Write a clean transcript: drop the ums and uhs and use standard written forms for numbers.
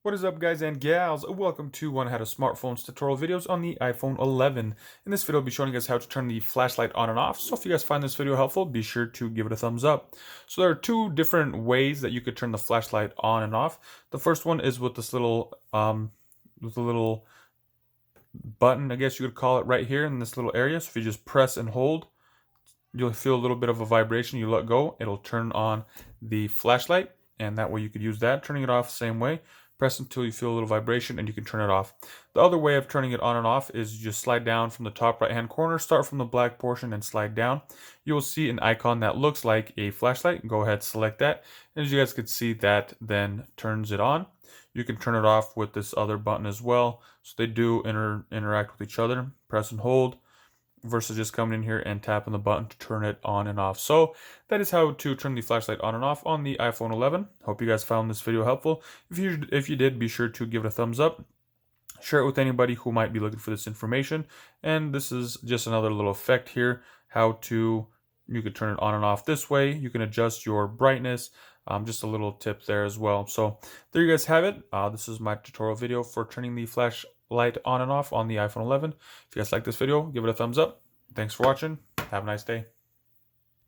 What is up, guys and gals? Welcome to One How to Smartphones tutorial videos on the iPhone 11. In this video, I'll be showing you guys how to turn the flashlight on and off. So if you guys find this video helpful, be sure to give it a thumbs up. So there are two different ways that you could turn the flashlight on and off. The first one is with this little button, I guess you could call it, right here in this little area. So if you just press and hold, you'll feel a little bit of a vibration. You let go, it'll turn on the flashlight, and that way you could use that. Turning it off, same way. Press until you feel a little vibration and you can turn it off. The other way of turning it on and off is you just slide down from the top right hand corner, start from the black portion and slide down. You will see an icon that looks like a flashlight. Go ahead, select that. And as you guys can see, that then turns it on. You can turn it off with this other button as well. So they do interact with each other. Press and hold, versus just coming in here and tapping the button to turn it on and off. So that is how to turn the flashlight on and off on the iPhone 11. Hope you guys found this video helpful. If you did, be sure to give it a thumbs up. Share it with anybody who might be looking for this information. And this is just another little effect here, you could turn it on and off this way. You can adjust your brightness. Just a little tip there as well. So there you guys have it. This is my tutorial video for turning the flashlight on and off on the iPhone 11. If you guys like this video, give it a thumbs up. Thanks for watching. Have a nice day.